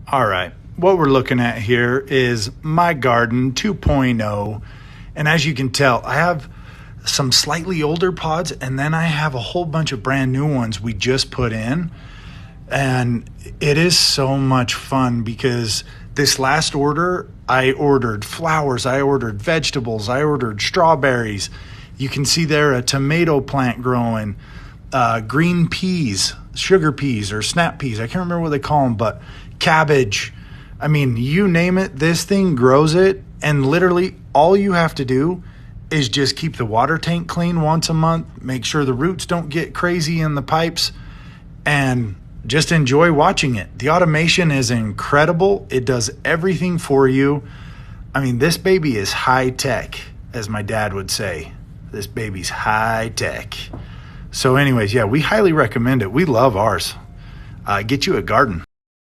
All right, what we're looking at here is my Gardyn 2.0. And as you can tell, I have some slightly older pods and then I have a whole bunch of brand new ones we just put in. And it is so much fun because this last order, I ordered flowers, I ordered vegetables, I ordered strawberries. You can see there a tomato plant growing, green peas, sugar peas or snap peas. I can't remember what they call them, but cabbage. I mean, you name it, this thing grows it. And literally all you have to do is just keep the water tank clean once a month, make sure the roots don't get crazy in the pipes, and just enjoy watching it. The automation is incredible. It does everything for you. I mean, this baby is high tech, as my dad would say. This baby's high tech. So anyways, yeah, we highly recommend it. We love ours. Get you a Gardyn.